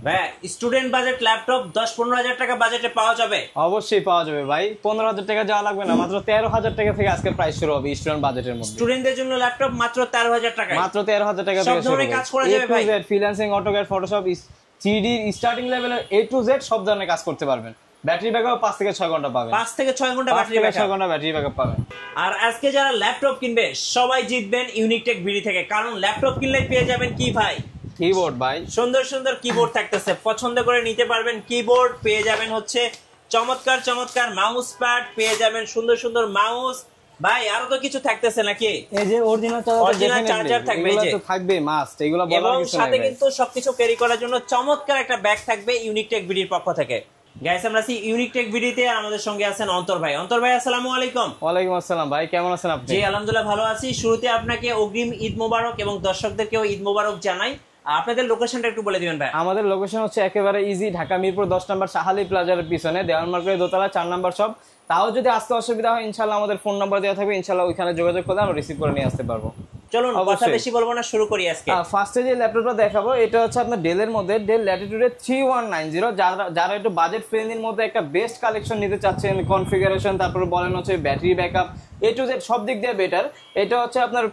ভাই student budget laptop 10-15 হাজার টাকা বাজেটে পাওয়া যাবে? অবশ্যই পাওয়া যাবে ভাই, 15,000 টাকা যাওয়া লাগবে না, মাত্র 13,000 টাকা থেকে আজকে প্রাইস শুরু হবে স্টুডেন্ট বাজেটের মধ্যে। স্টুডেন্টদের জন্য ল্যাপটপ মাত্র 13,000 টাকা, মাত্র 13,000 টাকা সব ধরনের কাজ করা যাবে ভাই। Freelancing, AutoCAD, Photoshop, 3D starting লেভেলের A to Z সব ধরনের কাজ করতে পারবেন। ব্যাটারি ব্যাকআপ 5 থেকে 6 ঘন্টা পাবেন। 5 থেকে 6 ঘন্টা ব্যাটারি ব্যাকআপ পাবেন। আর আজকে যারা ল্যাপটপ কিনবে সবাই জিতবেন ইউনিকটেক ভিডি থেকে, কারণ ল্যাপটপ কিনলে পেয়ে যাবেন কি ভাই? কিবোর্ড ভাই, সুন্দর সুন্দর কিবোর্ড থাকতেছে, পছন্দ করে নিতে পারবেন। কিবোর্ড পেয়ে যাবেন হচ্ছে চমৎকার চমৎকার মাউস প্যাড পেয়ে যাবেন, সুন্দর সুন্দর মাউস। ভাই আরো তো কিছু থাকতেছে নাকি? এই যে অরিজিনাল চার্জার থাকবে, এই যে তো থাকবে মাস্ট, এগুলো বলার এবং কিছু নাই। সাথে কিন্তু সবকিছু ক্যারি করার জন্য চমৎকার একটা ব্যাগ থাকবে ইউনিকটেক ভিডির পক্ষ থেকে। গাইস আমরা আছি ইউনিকটেক ভিডিতে, আর আমাদের সঙ্গে আছেন অন্তর ভাই। অন্তর ভাই আসসালামু আলাইকুম। ওয়ালাইকুম আসসালাম ভাই, কেমন আছেন আপনি? জি আলহামদুলিল্লাহ ভালো আছি। শুরুতে আপনাকে অগ্রিম ঈদ মোবারক এবং দর্শকদেরকেও ঈদ মোবারক জানাই। আপনাদের লোকেশনটা একটু বলে দিবেন ভাই। আমাদের লোকেশন হচ্ছে একেবারে ইজি, ঢাকা মিরপুর 10 নম্বর শাহালি প্লাজার পিছনে দেওয়ান মার্কেটের দোতলা 4 নম্বর শপ। তাও যদি আসতে অসুবিধা হয় ইনশাআল্লাহ আমাদের ফোন নাম্বার দেওয়া থাকবে, ইনশাআল্লাহ ওইখানে যোগাযোগ করলে আমরা রিসিভ করে নিয়ে আসতে পারবো। চলুন কথা বেশি বলবো না, শুরু করি আজকে। ফার্স্টে যে ল্যাপটপটা দেখাবো এটা হচ্ছে আপনার ডেলের মধ্যে, ডেল ল্যাটিটিউড 3190। যারা একটু বাজেট ফ্রেন্ডলির মধ্যে একটা বেস্ট কালেকশন নিতে চাচ্ছেন, কনফিগারেশন, তারপরে বলেন হচ্ছে battery backup, A to Z সব দিক দিয়ে বেটার। এটা হচ্ছে আপনার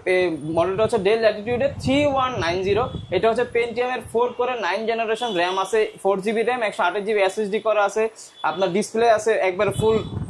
মডেলটা হচ্ছে ডেল ল্যাটিটিউড 3190। এটা হচ্ছে পেন্টিয়ামের 4 কোরে 9 জেনারেশন, র্যাম আছে 4GB র্যাম, 128GB SSD করা আছে, আপনার ডিসপ্লে আছে একবার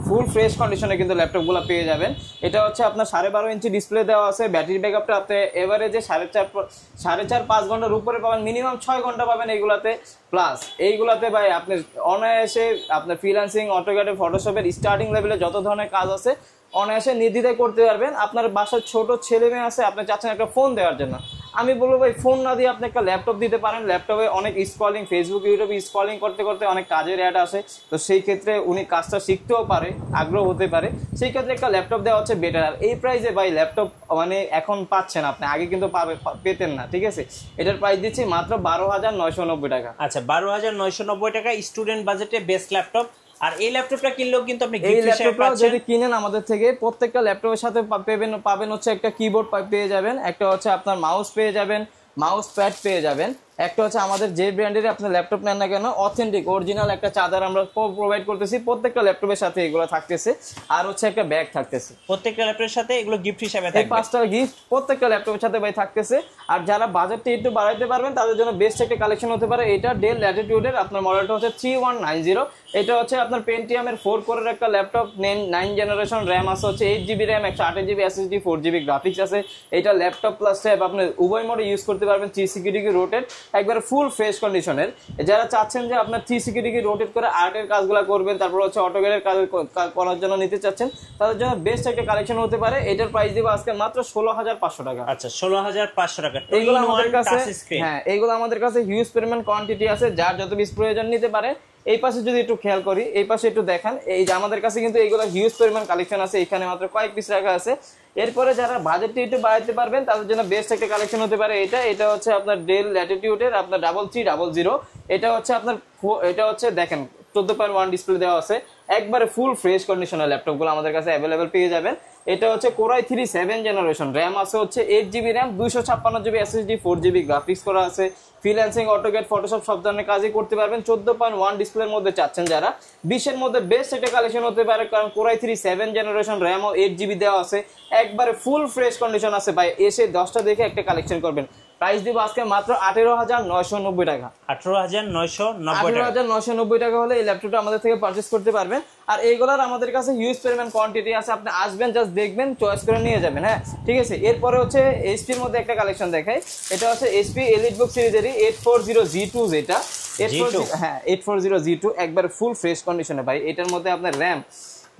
ফুল ফ্রেশ কন্ডিশনে কিন্তু ল্যাপটপগুলো পেয়ে যাবেন। এটা হচ্ছে আপনার 12.5 ইঞ্চি ডিসপ্লে দেওয়া আছে। ব্যাটারি ব্যাকআপটা আপনি এভারেজে 4.5 ঘন্টার উপরে পাবেন, মিনিমাম 6 ঘন্টা পাবেন এইগুলাতে। প্লাস এইগুলাতে ভাই আপনি অনায়াসে আপনার ফ্রিল্যান্সিং, অটোক্যাড, ফটোশপের স্টার্টিং লেভেলে যত ধরনের কাজ আছে অনায়াসে নির্দ্বিধায় করতে পারবেন। আপনার বাসার ছোট ছেলে মেয়ে আছে, আপনি চাচ্ছেন একটা ফোন দেওয়ার জন্য, আমি বলবো ভাই ফোন না দিয়ে আপনি একটা ল্যাপটপ দিতে পারেন। ল্যাপটপে অনেক স্ক্রলিং, ফেসবুক ইউটিউবে স্ক্রলিং করতে করতে অনেক কাজের অ্যাড আসে, তো সেই ক্ষেত্রে উনি কাজটা শিখতেও পারে, আগ্রহ হতে পারে, সেই ক্ষেত্রে একটা ল্যাপটপ দেওয়া হচ্ছে বেটার। আর এই প্রাইসে ভাই ল্যাপটপ মানে এখন পাচ্ছেন আপনি, আগে কিন্তু পেতেন না, ঠিক আছে? এটার প্রাইস দিচ্ছি মাত্র 12,990 টাকা। আচ্ছা 12,990 টাকা স্টুডেন্ট বাজেটে বেস্ট ল্যাপটপ। আর এই ল্যাপটপটা কিনলেও কিন্তু আপনি এই ল্যাপটপটা যদি কিনেন আমাদের থেকে, প্রত্যেকটা ল্যাপটপের সাথে পাবেন হচ্ছে একটা কিবোর্ড পেয়ে যাবেন, একটা হচ্ছে আপনার মাউস পেয়ে যাবেন, মাউস প্যাড পেয়ে যাবেন, একটা হচ্ছে আমাদের যে ব্র্যান্ডের আপনার ল্যাপটপ নেন না কেন অথেন্টিক অরিজিনাল একটা চাদর আমরা প্রোভাইড করতেছি প্রত্যেকটা ল্যাপটপের সাথে, এগুলো থাকতেছে। আর হচ্ছে একটা ব্যাগ থাকতেছে প্রত্যেকটা ল্যাপটপের সাথে, এগুলো গিফট হিসেবে থাকবে। 5টা গিফট প্রত্যেকটা ল্যাপটপের সাথে ভাই থাকতেছে। আর যারা বাজেটটা একটু বাড়াইতে পারবেন তাদের জন্য বেস্ট একটা কালেকশন হতে পারে এটা ডেল ল্যাটিটিউডের আপনার মডেলটা হচ্ছে 3190। এটা হচ্ছে আপনার পেন্টিয়ামের 4 কোরের একটা ল্যাপটপ, 9 জেনারেশন, র্যাম আছে হচ্ছে 8GB RAM, 128GB SSD, 4GB graphics আছে। এটা ল্যাপটপ প্লাস ট্যাব আপনি উভয় মোডে ইউজ করতে পারবেন, 360 ডিগ্রি রোটেট, একবার ফুল ফ্রেশ কন্ডিশনের। যারা চাচ্ছেন যে আপনার 360 ডিগ্রি রোটেট করে আর্টের কাজগুলো করবেন, তারপর হচ্ছে অটোক্যাডের কাজ করার জন্য নিতে চাচ্ছেন, তাদের জন্য বেস্ট একটা কালেকশন হতে পারে। এটার প্রাইস দিব আজকে মাত্র 16,500 টাকা। আচ্ছা 16,500 টাকা। এইগুলো আমাদের কাছে, হ্যাঁ এইগুলো আমাদের কাছে হিউজ পরিমাণ কোয়ান্টিটি আছে, যার যত পিস প্রয়োজন নিতে পারে। এই পাশে যদি একটু খেয়াল করি, এই পাশে একটু দেখেন, এই যে আমাদের কাছে কিন্তু এইগুলো হিউজ পরিমাণ কালেকশন আছে, এখানে মাত্র কয়েক পিস রাখা আছে। এরপরে যারা বাজেটটা একটু বাড়াতে পারবেন তাদের জন্য বেস্ট একটা কালেকশন হতে পারে এটা হচ্ছে আপনার ডেল ল্যাটিটিউডের আপনার 3300। এটা হচ্ছে দেখেন 14.1 ডিসপ্লে দেওয়া আছে, একবারে ফুল ফ্রেশ কন্ডিশনের ল্যাপটপগুলো আমাদের কাছে অ্যাভেলেবেল পেয়ে যাবেন। এটা হচ্ছে কোরাই 3 7 জেনারেশন, র্যাম আছে হচ্ছে 8GB RAM, 256GB SSD, 4GB graphics করা আছে। ফ্রিল্যান্সিং, অটোক্যাড, ফটোশপ সব ধরনের কাজই করতে পারবেন। 14.1 ডিসপ্লের মধ্যে চাচ্ছেন যারা, 20-এর মধ্যে বেস্ট একটা কালেকশন হতে পারে, কারণ কোরাই 3 7 জেনারেশন, র্যাম ও 8GB দেওয়া আছে, একবারে ফুল ফ্রেশ কন্ডিশন আছে। ভাই এসে 10টা দেখে একটা কালেকশন করবেন। প্রাইস দিব আজকে মাত্র 18,990 টাকা। 18,990 টাকা হলে এই ল্যাপটপটা আমাদের থেকে পারচেজ করতে পারবেন। আর এইগুলোর আমাদের কাছে হিউজ পরিমাণ কোয়ান্টিটি আছে, আপনি আসবেন জাস্ট দেখবেন, চয়েস করে নিয়ে যাবেন। হ্যাঁ ঠিক আছে। এরপরে হচ্ছে এইচপির মধ্যে একটা কালেকশন দেখাই, এটা হচ্ছে এইচপি এলিটবুক সিরিজেরই 840G2, যেটা 840G2 একবার ফুল ফ্রেশ কন্ডিশনে। ভাই এটার মধ্যে আপনার র্যাম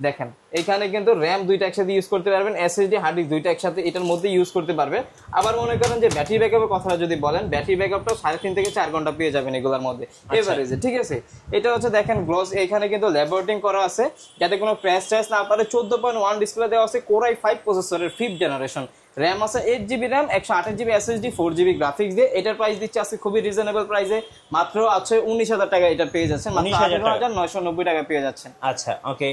দেখেন, এখানে কিন্তু র্যাম দুইটা একসাথে ইউজ করতে পারবেন, এসএসডি হার্ড ডিস্ক দুইটা একসাথে এটার মধ্যে ইউজ করতে পারবেন। আবার মনে করেন যে ব্যাটারি ব্যাকআপের কথাটা যদি বলেন, ব্যাটারি ব্যাকআপটাও 3.5 থেকে 4 ঘন্টা পেয়ে যাবেন এগুলোর মধ্যে এভারেজে, ঠিক আছে। এটা হচ্ছে দেখেন গ্লস, এখানে কিন্তু ল্যাবোরেটিং করা আছে যাতে কোনো ক্র্যাশ ট্র্যাশ না পারে। 14.1 ডিসপ্লে দেওয়া আছে, কোরাই 5 প্রসেসরের 5th জেনারেশন, র্যাম আছে 8GB RAM, 128GB SSD, 4GB graphics দিয়ে। এটার প্রাইস দিচ্ছে আজকে খুবই রিজনেবল প্রাইসে, মাত্র আছে 19,000 টাকা এটা পেয়ে যাচ্ছেন, মাত্র 18,990 টাকা পেয়ে যাচ্ছেন। আচ্ছা ওকে।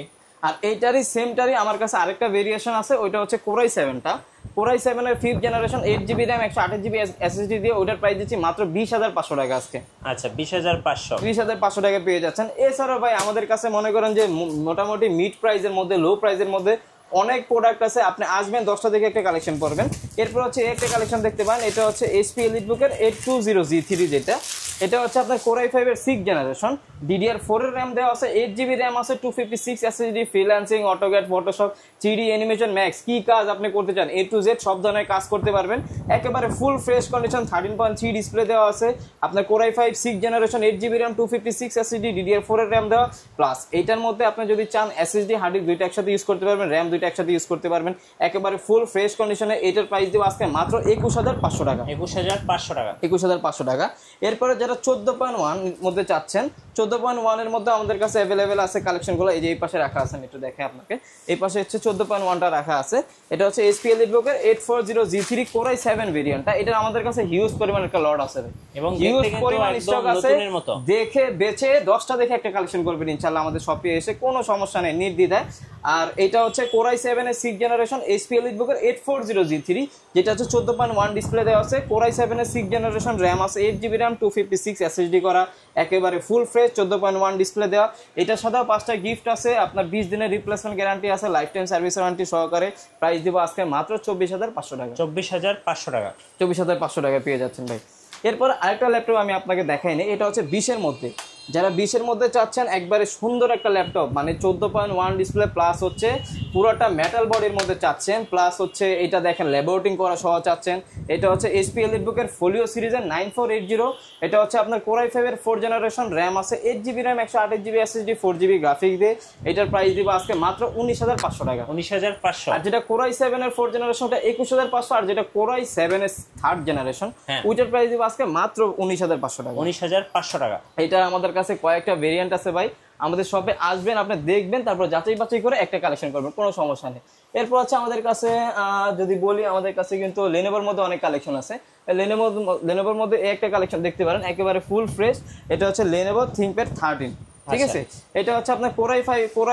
আর এইটারই সেমটারই আমার কাছে আরেকটা ভেরিয়েশন আছে, ওইটা হচ্ছে কোরাই 7টা, Core i7 এর 5th generation 8GB RAM 128GB SSD দিয়ে ওটার প্রাইস দিচ্ছি মাত্র 20500 টাকা আজকে। আচ্ছা 20500 20500 টাকা পেয়ে যাচ্ছেন। এছাড়াও ভাই আমাদের কাছে মনে করেন যে মোটামুটি মিড প্রাইসের মধ্যে লো প্রাইসের মধ্যে অনেক প্রোডাক্ট আছে, আপনি আসবেন 10টা থেকে একটা কালেকশন করবেন। এরপর হচ্ছে একটা কালেকশন দেখতে পান, এটা হচ্ছে HP EliteBook-এর 820G3 যেটা, এটা হচ্ছে আপনার Core i5 এর 6th জেনারেশন, DDR4 এর RAM দেওয়া আছে, 8GB RAM আছে, 256 SSD, freelancing, AutoCAD, Photoshop, 3D animation max, কি কাজ আপনি করতে চান A to Z সব ধরনের কাজ করতে পারবেন। একেবারে ফুল ফ্রেশ কন্ডিশন 13.3 ডিসপ্লে দেওয়া আছে, আপনার Core i5 6th generation, 8GB RAM, 256 SSD, DDR4 এর RAM দেওয়া, প্লাস এইটার মধ্যে আপনি যদি চান SSD হার্ড ডিস্ক দুইটা একসাথে ইউজ করতে পারবেন, RAM দুইটা একসাথে ইউজ করতে পারবেন, একেবারে ফুল ফ্রেশ কন্ডিশনে। এটার প্রাইস দিব আজকে মাত্র 21500 টাকা। 21500 টাকা, 21500 টাকা। এরপরে যারা 14.1 মধ্যে চাচ্ছেন, 14.1 এর মধ্যে আমাদের কাছে अवेलेबल আছে কালেকশনগুলো, এই যে এই পাশে রাখা আছে, আমি একটু দেখাই আপনাকে। এই পাশে হচ্ছে 14.1টা রাখা আছে, এটা হচ্ছে HP EliteBook-এর 840G3 Core i7 ভেরিয়েন্টটা। এটা আমাদের কাছে হিউজ পরিমাণ একটা লট আছে এবং হিউজ পরিমাণ স্টক আছে, দেখে বেচে 10টা দেখে একটা কালেকশন করবেন ইনশাআল্লাহ আমাদের শপে এসে, কোনো সমস্যা নেই নির্দ্বিধায়। আর এটা হচ্ছে Core i7 এর 6th জেনারেশন, HP EliteBook-এর 840G3, যেটা হচ্ছে 14.1 ডিসপ্লে দেওয়া আছে, Core i7 এর 6th জেনারেশন, RAM আছে 8GB RAM, 256 SSD করা, একেবারে ফুল ফ্রেশ 14.1 ডিসপ্লে দেওয়া। এটার সাথেও 5টা গিফট আছে, আপনার 20 দিনের রিপ্লেসমেন্ট গ্যারান্টি আছে, লাইফ টাইম সার্ভিস ওয়ারেন্টি সহকারে। প্রাইস দিব আজকে মাত্র 24500 টাকা। 24500 টাকা, 24500 টাকা পেয়ে যাচ্ছেন ভাই। এরপর আরেকটা ল্যাপটপ আমি আপনাকে দেখাইনি, এটা হচ্ছে 20 এর মধ্যে, যারা 20 এর মধ্যে চাচ্ছেন একবারে সুন্দর একটা ল্যাপটপ, মানে 14.1 ডিসপ্লে প্লাস হচ্ছে পুরোটা মেটাল বডির মধ্যে চাচ্ছেন, প্লাস হচ্ছে এটা দেখেন ল্যাবোরেটিং করা সহ চাচ্ছেন, এটা হচ্ছে HP EliteBook-এর ফোলিও সিরিজের 9480, এটা হচ্ছে আপনার Core i5 এর 4th জেনারেশন, RAM আছে 8GB RAM, 128GB SSD, 4GB graphics দিয়ে। এটার প্রাইস দিব আজকে মাত্র 19500 টাকা। 19500। আর যেটা Core i7 এর 4th জেনারেশনটা 21500, আর যেটা Core i7 এর 3rd জেনারেশন ওইটার প্রাইস দিব আজকে মাত্র 19500 টাকা। 19500 টাকা। এটা আমাদের কাছে কয়েকটা ভেরিয়েন্ট আছে ভাই, আমাদের শপে আসবেন, আপনি দেখবেন, তারপর যাচাই বাছাই করে একটা কালেকশন করবেন, কোনো সমস্যা নেই। এরপর হচ্ছে আমাদের কাছে যদি বলি, আমাদের কাছে কিন্তু Lenovoর মধ্যে অনেক কালেকশন আছে। Lenovoর মধ্যে একটা কালেকশন দেখতে পারেন, একেবারে ফুল ফ্রেশ, এটা হচ্ছে Lenovo ThinkPad 13, ঠিক আছে। এটা হচ্ছে আপনার Core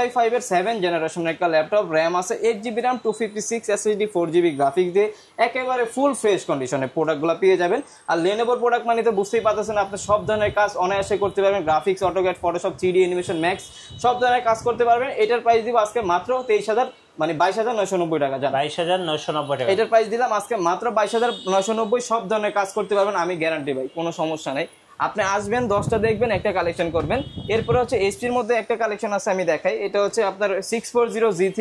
i5 এর 7th জেনারেশন একটা ল্যাপটপ, RAM আছে 8GB RAM, 256 SSD, 4GB graphics দিয়ে, একেবারে ফুল ফ্রেশ কন্ডিশনে প্রোডাক্টগুলো পেয়ে যাবেন। আর Lenovoর প্রোডাক্ট মানে তো বুঝতেই পারতেছেন, আপনি সব ধরনের কাজ অনায়াসে করতে পারবেন, graphics, AutoCAD, Photoshop, 3D animation max সব ধরনের কাজ করতে পারবেন। এটার প্রাইস দিব আজকে মাত্র 23000, মানে 22990 টাকা। 22990 টাকা। এটার প্রাইস দিলাম আজকে মাত্র 22990, সব ধরনের কাজ করতে পারবেন, আমি গ্যারান্টি ভাই, কোনো সমস্যা নাই। আপনি আসবেন, 10টা দেখবেন, একটা কালেকশন করবেন। এরপরে হচ্ছে HP-র মধ্যে একটা কালেকশন আছে, আমি দেখাই। এটা হচ্ছে আপনার 640G3,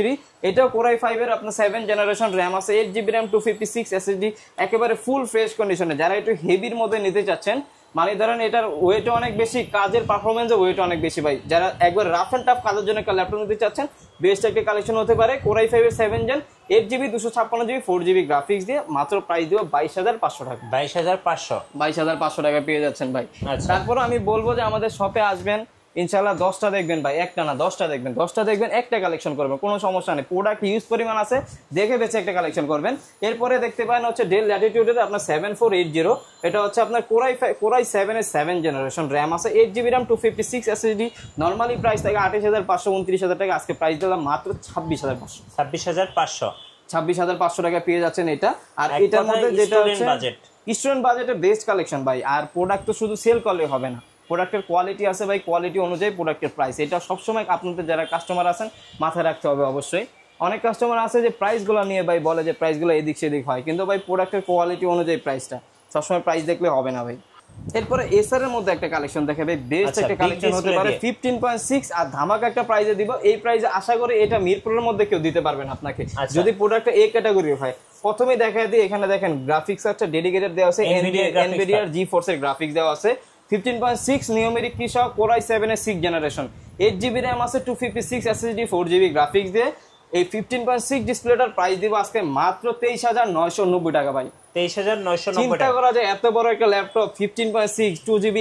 এটাও Core i5 এর আপনার 7th জেনারেশন, RAM আছে 8GB RAM, 256 SSD, একেবারে ফুল ফ্রেশ কন্ডিশনে। যারা একটু হেভির মধ্যে নিতে চাচ্ছেন, মানে ধরেন এটার ওয়েট অনেক বেশি, কাজের পারফরমেন্সের ওয়েট অনেক বেশি ভাই, যারা একবার রাফ এন্ড টাফ কাজের জন্য একটা ল্যাপটপ নিতে চাচ্ছেন, বেস্ট একটা কালেকশন হতে পারে Core i5 এর 7th gen, 8GB 256GB 4GB graphics দিয়ে। মাত্র প্রাইস দিব 22500 টাকা। 22500 টাকা পেয়ে যাচ্ছেন ভাই। তারপর আমি বলবো যে আমাদের শপে আসবেন ইনশাআল্লাহ, 10টা দেখবেন ভাই, একটা না 10টা দেখবেন, 10টা দেখবেন, একটা কালেকশন করবেন, কোনো সমস্যা নেই। প্রোডাক্ট ইউজ পরিমাণ আছে, দেখে বেছে একটা কালেকশন করবেন। এরপরে দেখতে পারেন হচ্ছে Dell Latitude-এর আপনার 7480, এটা হচ্ছে আপনার Core i7 এর 7th জেনারেশন, RAM আছে 8GB RAM, 256 SSD, normally price থাকে 28500, 29000 টাকা, আজকে প্রাইস দিলাম মাত্র 26500। 26500 টাকা পেয়ে যাচ্ছেন এটা। আর এটার মধ্যে যেটা হচ্ছে স্টুডেন্ট বাজেটের বেস্ট কালেকশন ভাই। আর প্রোডাক্ট তো শুধু সেল করলে হবে না, প্রোডাক্টের কোয়ালিটি আছে ভাই, কোয়ালিটি অনুযায়ী প্রোডাক্টের প্রাইস। এটা সবসময় আপনাদের যারা কাস্টমার আছেন মাথায় রাখতে হবে অবশ্যই। অনেক কাস্টমার আছে যে প্রাইসগুলো নিয়ে ভাই বলে যে প্রাইসগুলো এদিক সেদিক হয়, কিন্তু ভাই প্রোডাক্টের কোয়ালিটি অনুযায়ী প্রাইসটা, সবসময় প্রাইস দেখলে হবে না ভাই। এরপরে এসার এর মধ্যে একটা কালেকশন দেখাবে, বেস্ট একটা কালেকশন হতে পারে 15.6, আর ধামাকা একটা প্রাইসে দিব। এই প্রাইসে আশা করি এটা মিরপুরের মধ্যে কেউ দিতে পারবেন আপনাকে, যদি প্রোডাক্টটা এই ক্যাটাগরির হয়। প্রথমে দেখা দিই, এখানে দেখেন গ্রাফিক্স একটা ডেডিকেটেড দেওয়া আছে, NVIDIA GeForce এর গ্রাফিক্স দেওয়া আছে, 15.6 নিউমেরিক কি সহ, Core i7 এর 6th জেনারেশন, 8GB RAM আছে, 256 SSD, 4GB গ্রাফিক্স দিয়ে। এই 15.6 ডিসপ্লেটার প্রাইস দিব আজকে মাত্র 23990 টাকা ভাই। 23990 টাকা। চিন্তা করা যায় এত বড় একটা laptop 15.6 2GB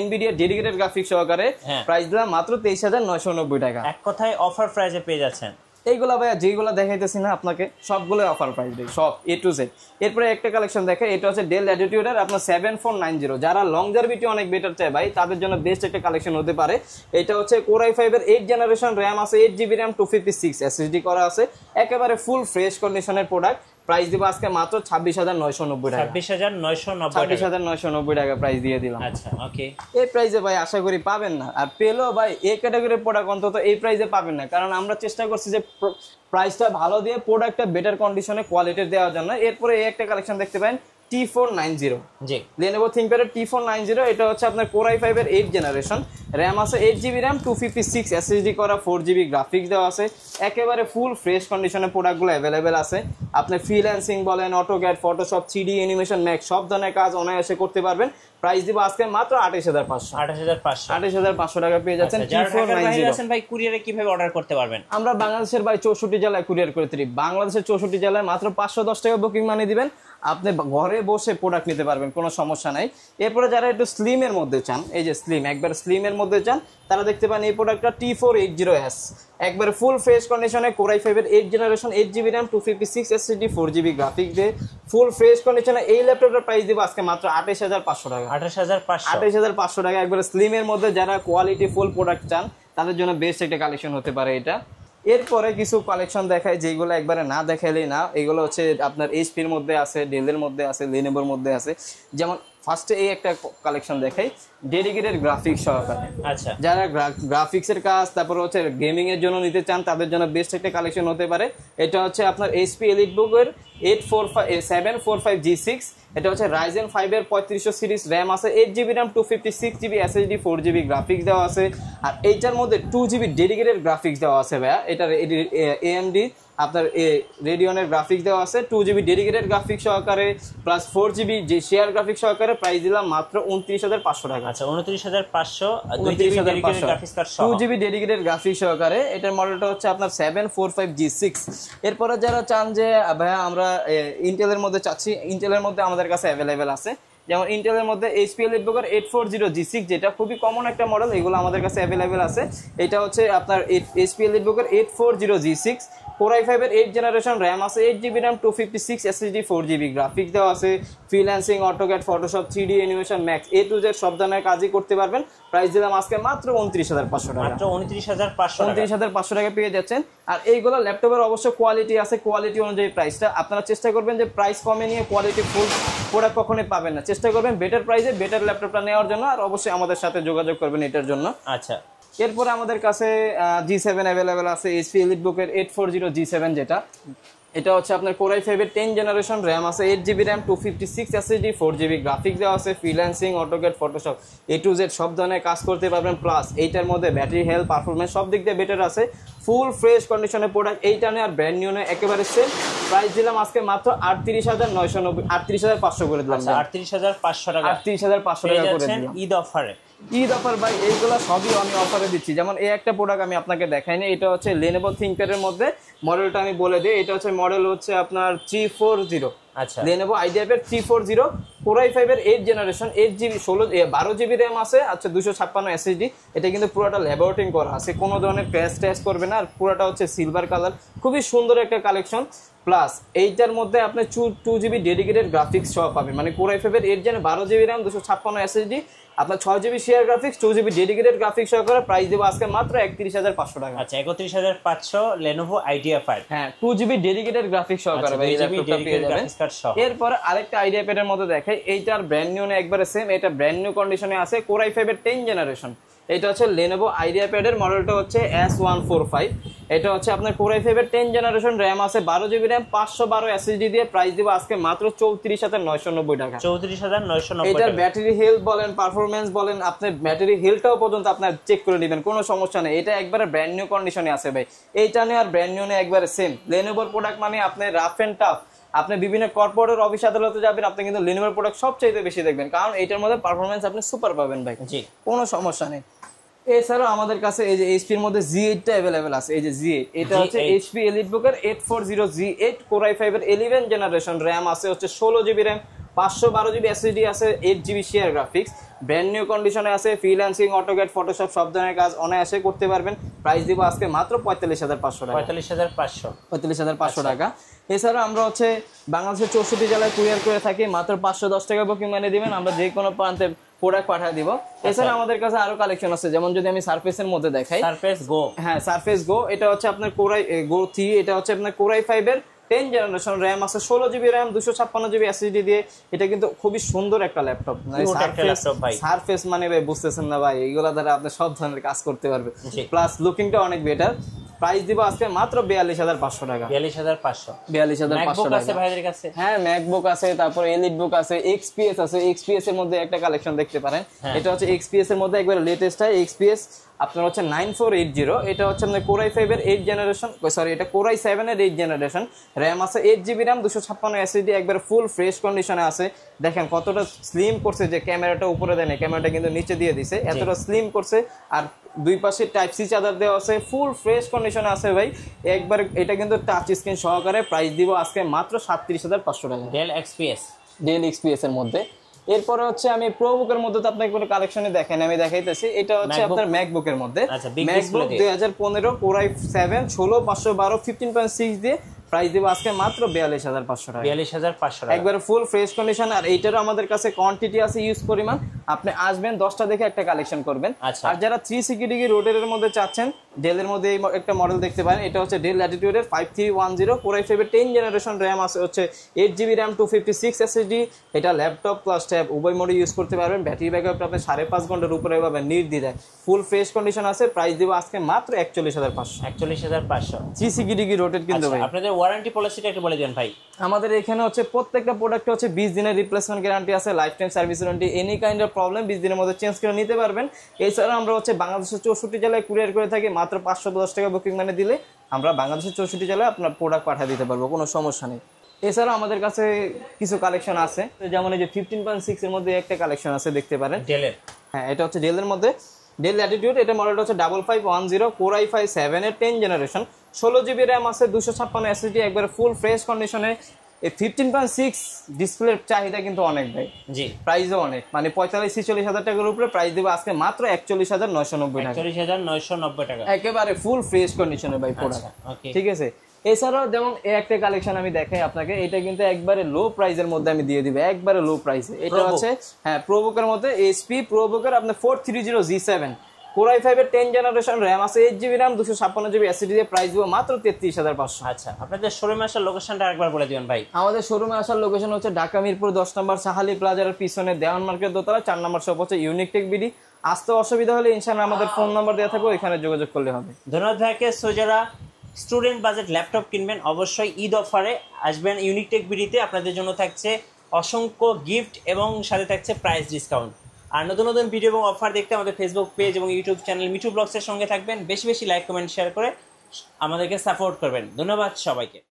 NVIDIA dedicated graphics সহকারে, প্রাইস দিলাম মাত্র 23990 টাকা। এক কথায় অফার প্রাইসে পেয়ে যাচ্ছেন এইগুলা ভাইয়া, যেগুলো দেখাইতেছি না আপনাকে সবগুলো অফার প্রাইস দেয়, সব A to Z। এরপরে একটা কালেকশন দেখে, এটা হচ্ছে Dell Latitude-এর আপনার 7490, যারা লংজারভিটি অনেক বেটার চায় ভাই, তাদের জন্য বেস্ট একটা কালেকশন হতে পারে। এটা হচ্ছে Core i5 এর 8th জেনারেশন, RAM আছে 8GB RAM, 256 SSD করা আছে, একেবারে ফুল ফ্রেশ কন্ডিশনের প্রোডাক্ট। প্রাইস দিব আজকে মাত্র 26,990 টাকা। 26,990 টাকা প্রাইস দিয়ে দিলাম। আচ্ছা ওকে, এই প্রাইসে ভাই আশা করি পাবেন না, আর পেলেও ভাই এই ক্যাটাগরির প্রোডাক্ট অন্তত এই প্রাইসে পাবেন না, কারণ আমরা চেষ্টা করছি যে প্রাইসটা ভালো দিয়ে প্রোডাক্টটা বেটার কন্ডিশনে কোয়ালিটির দেওয়ার জন্য। এরপরে এই একটা কালেকশন দেখতে পারেন T490, জি Lenovo ThinkPad T490। এটা হচ্ছে আপনার Core i5 এর 8 জেনারেশন, RAM আছে 8GB RAM, 256 SSD করা, 4GB গ্রাফিক্স দেওয়া আছে, একেবারে ফুল ফ্রেশ কন্ডিশনে প্রোডাক্টগুলো অ্যাভেলেবেল আছে। আপনি ফ্রিল্যান্সিং বলেন, AutoCAD, Photoshop, 3D animation, max সব ধরনের কাজ অনায়াসে করতে পারবেন। প্রাইস দিব আজকে মাত্র 28,500 টাকা পেয়ে যাচ্ছেন T490। ভাই কুরিয়ারে কিভাবে অর্ডার করতে পারবেন? আমরা বাংলাদেশের ভাই 64 জেলায় কুরিয়ার করে দিই। বাংলাদেশের 64 জেলায় মাত্র 510 টাকা বুকিং মানি দিবেন, আপনি ঘরে বসে প্রোডাক্ট নিতে পারবেন, কোনো সমস্যা নাই। এরপরে যারা একটু স্লিমের মধ্যে চান, এই যে স্লিম, একবার স্লিমের মধ্যে চান, তারা দেখতে পান এই প্রোডাক্টটা T480S, একবারে ফুল ফ্রেশ কন্ডিশনে Core i5 এর 8 generation, 8GB RAM, 256 SSD, 4GB graphics দিয়ে ফুল ফ্রেশ কন্ডিশনে এই ল্যাপটপটার প্রাইস দিব আজকে মাত্র 28,500 টাকা। 28,500 টাকা, একবারে স্লিমের মধ্যে যারা কোয়ালিটি ফুল প্রোডাক্ট চান তাদের জন্য বেস্ট একটা কালেকশন হতে পারে এটা। এরপরে কিছু কালেকশন দেখায় যেগুলো একবারে না দেখাইলেই না, এগুলো হচ্ছে আপনার এইচপির মধ্যে আছে, ডেলের মধ্যে আছে, লেনোভোর মধ্যে আছে। যেমন ফার্স্টে এই একটা কালেকশন দেখাই, ডেডিকেটেড গ্রাফিক্স সহকারে। আচ্ছা, যারা গ্রাফিক্সের কাজ তারপর হচ্ছে গেমিং এর জন্য নিতে চান তাদের জন্য বেস্ট একটা কালেকশন হতে পারে। এটা হচ্ছে আপনার এইচপি এলিটবুক এর 745G6। এটা হচ্ছে Ryzen 5 এর 3500 সিরিজ, র্যাম আছে 8GB RAM, 256GB SSD, 4GB graphics দেওয়া আছে। আর এইটার মধ্যে 2GB ডেডিকেটেড গ্রাফিক্স দেওয়া আছে ভাইয়া। এটা AMD আপনার রেডিয়নের গ্রাফিক্স দেওয়া আছে, 2GB ডেডিকেটেড গ্রাফিক্স সহকারে প্লাস 4GB যে শেয়ার গ্রাফিক্স সহকারে। প্রাইস দিলাম মাত্র 29,500 টাকা। আচ্ছা 29,500, 2GB ডেডিকেটেড গ্রাফিক্স সহকারে। এটার মডেলটা হচ্ছে আপনার 745G6। এরপরে যারা চান যে ভাইয়া আমরা ইন্টেলের মধ্যে চাচ্ছি, ইন্টেলের মধ্যে আমাদের কাছে অ্যাভেলেবেল আছে। যেমন ইন্টেলের মধ্যে এইচপি এলিটবুকের 840G6, যেটা খুবই কমন একটা মডেল, এগুলো আমাদের কাছে অ্যাভেলেবেল আছে। এটা হচ্ছে আপনার এইচপি এলিটবুকের 840G6, Core i5 এর 8 জেনারেশন, র্যাম আছে 8GB RAM, 256 SSD, 4GB graphics দেওয়া আছে। Freelancing, AutoCAD, Photoshop, 3D animation, max A to Z সব ধরনের কাজই করতে পারবেন। প্রাইস দিলাম আজকে মাত্র 29,500 টাকা। মাত্র 29,500 টাকা পেয়ে যাচ্ছেন। আর এইগুলো ল্যাপটপের অবশ্য কোয়ালিটি আছে, কোয়ালিটি অনুযায়ী প্রাইসটা। আপনারা চেষ্টা করবেন যে প্রাইস কমে নিয়ে কোয়ালিটি ফুল প্রোডাক্ট কখনোই পাবেন না, চেষ্টা করবেন বেটার প্রাইসে বেটার ল্যাপটপটা নেওয়ার জন্য। আর অবশ্যই আমাদের সাথে যোগাযোগ করবেন এটার জন্য। আচ্ছা, এরপরে আমাদের কাছে G7 অ্যাভেলেবেল আছে, এইচপি এলিটবুকের 840G7 যেটা। এটা হচ্ছে আপনার Core i5 এর 10 জেনারেশন, র্যাম আছে 8GB RAM, 256 SSD, 4GB graphics দেওয়া আছে। Freelancing, AutoCAD, Photoshop A to Z সব ধরনের কাজ করতে পারবেন। প্লাস এইটার মধ্যে ব্যাটারি হেলথ, পারফরমেন্স সব দিক দিয়ে বেটার আছে, ফুল ফ্রেশ কন্ডিশনের প্রোডাক্ট। এইটা নিয়ে আর ব্র্যান্ড নিউ নিয়ে একেবারে সেম। প্রাইস দিলাম আজকে মাত্র 38,990, 38,500 করে দিলাম। 38,500 টাকা, 38,500 টাকা করে দিলাম ঈদ অফারে। ঈদ অফার ভাই, এইগুলো সবই আমি অফারে দিচ্ছি। যেমন এই একটা প্রোডাক্ট আমি আপনাকে দেখাইনি, এটা হচ্ছে Lenovo ThinkPad এর মধ্যে, মডেলটা আমি বলে দিই। এটা হচ্ছে মডেল হচ্ছে আপনার 340। আচ্ছা, Lenovo IdeaPad 340, Core i5 এর 8 জেনারেশন, 8GB 12GB RAM আছে, আচ্ছা 256 SSD। এটা কিন্তু পুরোটা ল্যাবোরেটিং করা আছে, কোনো ধরনের ক্র্যাশ ট্যাশ করবে না। আর পুরোটা হচ্ছে সিলভার কালার, খুবই সুন্দর একটা কালেকশন। প্লাস এইটার মধ্যে আপনি 2GB ডেডিকেটেড গ্রাফিক্স সহ পাবেন, মানে Core i5 এর 8 12GB RAM, 256 SSD, আপনার 6GB share graphics, 2GB dedicated graphics সহকারে। প্রাইস দেবো আজকে মাত্র 31,500 টাকা। আচ্ছা 31,500 Lenovo IdeaPad, হ্যাঁ 2GB ডেডিকেটেড গ্রাফিক্স সহকারে ভাই, এই ল্যাপটপটা পেয়ে যাবেন। এরপর আরেকটা IdeaPad এর মধ্যে দেখাই, এইটার ব্র্যান্ড নিউ না একবারে সেম, এটা ব্র্যান্ড নিউ কন্ডিশনে আছে, Core i5 এর 10 জেনারেশন। এটা হচ্ছে Lenovo IdeaPad এর মডেলটা হচ্ছে S145। এটা হচ্ছে আপনার Core i5 এর 10 জেনারেশন, র্যাম আছে 12GB RAM, 512 SSD দিয়ে। প্রাইস দিব আজকে মাত্র 34,990 টাকা। 34,990 এটার ব্যাটারি হেলথ বলেন, পারফরমেন্স বলেন, আপনি ব্যাটারি হেলথটাও পর্যন্ত আপনার চেক করে নেবেন, কোনো সমস্যা নেই। এটা একবারে ব্র্যান্ড নিউ কন্ডিশনে আছে ভাই, এইটা নিয়ে আর ব্র্যান্ড নিউ নিয়ে একবারে সেম। Lenovo প্রোডাক্ট মানে আপনি রাফ এন্ড টাফ, আপনি বিভিন্ন কর্পোরেট অফিস আদালতে যাবেন, আপনি কিন্তু Lenovo প্রোডাক্ট সবচেয়ে বেশি দেখবেন, কারণ এটার মধ্যে পারফরমেন্স আপনি সুপার পাবেন ভাই। জি, কোনো সমস্যা নেই। এছাড়াও আমাদের কাছে এই যে এইচপি এর মধ্যে G8 টা अवेलेबल আছে, এই যে G8, এটা হচ্ছে এইচপি এলিটবুক এর 840G8, Core i5 এর 11 জেনারেশন, র্যাম আছে হচ্ছে 16GB RAM, 512GB SSD আছে, 8GB share graphics, brand new কন্ডিশনে আছে। ফ্রিল্যান্সিং, অটোক্যাড, ফটোশপ সব ধরনের কাজ অনায়াসে করতে পারবেন। প্রাইস দিব আজকে মাত্র 45,500 টাকা। 45,500 টাকা। এছাড়া আমরা হচ্ছে বাংলাদেশের 64 জেলায় কুরিয়ার করে থাকি, মাত্র 510 টাকা বুকিং মানে দিবেন, আমরা যে কোনো প্রান্তে প্রোডাক্ট পাঠিয়ে দিব। এছাড়া আমাদের কাছে আরো কালেকশন আছে, যেমন যদি আমি সারফেসের মধ্যে দেখাই, সারফেস গো, হ্যাঁ সারফেস গো, এটা হচ্ছে আপনার Core i Go 3, এটা হচ্ছে আপনার Core i5 এর 10 জেনারেশন র্যাম আছে, 16GB র্যাম, 256GB SSD দিয়ে। এটা কিন্তু খুবই সুন্দর একটা ল্যাপটপ। সারফেস মানে ভাই বুঝতেছেন না ভাই, এইগুলা দ্বারা আপনি সব ধরনের কাজ করতে পারবে, প্লাস লুকিংটা অনেক বেটার। প্রাইস দিব আজকে মাত্র 42500 টাকা। 42500 টাকা ভাইদের কাছে। হ্যাঁ, ম্যাকবুক আছে, তারপর এলিট বুক আছে, এক্সপিএস আছে। এক্সপিএস এর মধ্যে একটা কালেকশন দেখতে পারেন, এটা হচ্ছে এক্সপিএস এর মধ্যে একবার লেটেস্ট হয়। এক্সপিএস আপনার হচ্ছে 9480, এটা হচ্ছে আপনার কোরাই 5 এর 8 জেনারেশন, সরি এটা কোরাই 7 এর 8 জেনারেশন। র্যাম আছে 8GB র্যাম, 256 SSD, একবার ফুল ফ্রেশ কন্ডিশনে আছে। দেখেন কতটা স্লিম করছে, যে ক্যামেরাটা উপরে দেয় না, ক্যামেরাটা কিন্তু নিচে দিয়ে দিছে, এতটা স্লিম করছে। আর দুই পাশে টাইপ সি চার্জার দেওয়া আছে, ফুল ফ্রেশ কন্ডিশনে আছে ভাই একবার। এটা কিন্তু টাচ স্ক্রিন সহকারে। প্রাইস দিব আজকে মাত্র 37500 টাকা। ডেল এক্সপিএস এর মধ্যে। এরপরে হচ্ছে আমি প্রোবুকের মধ্যে তো আপনাকে কোনো কালেকশনে দেখেন, আমি দেখাইতেছি। এটা হচ্ছে আপনার ম্যাকবুকের মধ্যে, ম্যাকবুক 2015 কোরাই 7 16512 15.6 দিয়ে। প্রাইস দিব আজকে মাত্র 42500 টাকা। 42500 টাকা একবার ফুল ফ্রেশ কন্ডিশন। আর এইটারও আমাদের কাছে কোয়ান্টিটি আছে, ইউজ পরিমাণ। আপনি আসবেন 10টা দেখে একটা কালেকশন করবেন। আর যারা 360 রোটের মধ্যে চাচ্ছেন, ডেলের মধ্যে একটা মডেল দেখতে পারেন। এটা হচ্ছে ডেল ল্যাটিটিউডের 5310 কোরাই 5 এর 10 জেনারেশন। র্যাম আছে হচ্ছে 8GB র্যাম, 256 SSD। এটা ল্যাপটপ প্লাস ট্যাব উভয় মোডে ইউজ করতে পারবেন। ব্যাটারি ব্যাকআপ আপনি 5.5 ঘন্টার উপরে পাবেন নির্দ্বিধায়। ফুল ফ্রেশ কন্ডিশন আছে। প্রাইস দিব আজকে মাত্র 41500। 41500 360 রোটেট কিন্তু ভাই। আপনাদের ওয়ারেন্টি পলিসিটা একটু বলে দেন ভাই। আমাদের এখানে হচ্ছে প্রত্যেকটা প্রোডাক্টে হচ্ছে 20 দিনের রিপ্লেসমেন্ট গ্যারান্টি আছে, life time service warranty. Any kind of problem 20 দিনের মধ্যে চেঞ্জ করে নিতে পারবেন। এছাড়া আমরা হচ্ছে বাংলাদেশের 64 জেলায় কুরিয়ার করে থাকি। মাত্র 510 টাকা বুকিং মানে দিলে আমরা বাংলাদেশের 64 জেলায় আপনার প্রোডাক্ট পাঠিয়ে দিতে পারবো, কোনো সমস্যা নেই। এছাড়া আমাদের কাছে কিছু কালেকশন আছে, যেমন এই যে 15.6 এর মধ্যে একটা কালেকশন আছে, দেখতে পারেন ডেলের। হ্যাঁ, এটা হচ্ছে ডেলের মধ্যে ডেল ল্যাটিটিউড। এটা মডেলটা হচ্ছে 5510 কোরাই 5 7 এর 10 জেনারেশন। 16GB র্যাম আছে, 256 SSD, একবার ফুল ফ্রেশ কন্ডিশনে। এই 15.6 ডিসপ্লের চাহিদা কিন্তু অনেক ভাই। জি, প্রাইসও অনেক, মানে 45-46 হাজার টাকার উপরে। প্রাইস দেবো আজকে মাত্র 41990 টাকা। 41990 টাকা, একেবারে ফুল ফ্রেশ কন্ডিশনে ভাই প্রোডাক্ট। ঠিক আছে। এছাড়াও যেমন একটা কালেকশন আমি দেখাই আপনাকে, এটা কিন্তু একবারে লো প্রাইসের মধ্যে আমি দিয়ে দিব, একবারে লো প্রাইসে। এটা হচ্ছে হ্যাঁ প্রোবুকের মধ্যে এইচপি প্রোবুকের আপনার 430G7 কোরাই 5 এর 10 জেনারেশন। র্যাম আছে 8GB র্যাম, 256GB SSD দিয়ে। প্রাইস দিব মাত্র 33500। আচ্ছা, আপনাদের শোরুমে আসার লোকেশনটা আরেকবার বলে দিবেন ভাই। আমাদের শোরুমে আসার লোকেশন হচ্ছে ঢাকা মিরপুর 10 নম্বর সাহালি প্লাজার পিছনে দেওয়ান মার্কেট দোতলা, 4 নম্বর শপ হচ্ছে ইউনিক টেক বিডি। আসতে অসুবিধা হলে ইনশাআল্লাহ আমাদের ফোন নাম্বার দেওয়া থাকবে, এখানে যোগাযোগ করলে হবে। ধন্যবাদ ভাইকে। সো যারা স্টুডেন্ট বাজেট ল্যাপটপ কিনবেন, অবশ্যই ঈদ অফারে আসবেন ইউনিক টেক বিডিতে। আপনাদের জন্য থাকছে অসংখ্য গিফট এবং সাথে থাকছে প্রাইস ডিসকাউন্ট। আর নতুন নতুন ভিডিও এবং অফার দেখতে আমাদের ফেসবুক পেজ এবং ইউটিউব চ্যানেল মিঠু ব্লগসের সঙ্গে থাকবেন। বেশি বেশি লাইক কমেন্ট শেয়ার করে আমাদেরকে সাপোর্ট করবেন। ধন্যবাদ সবাইকে।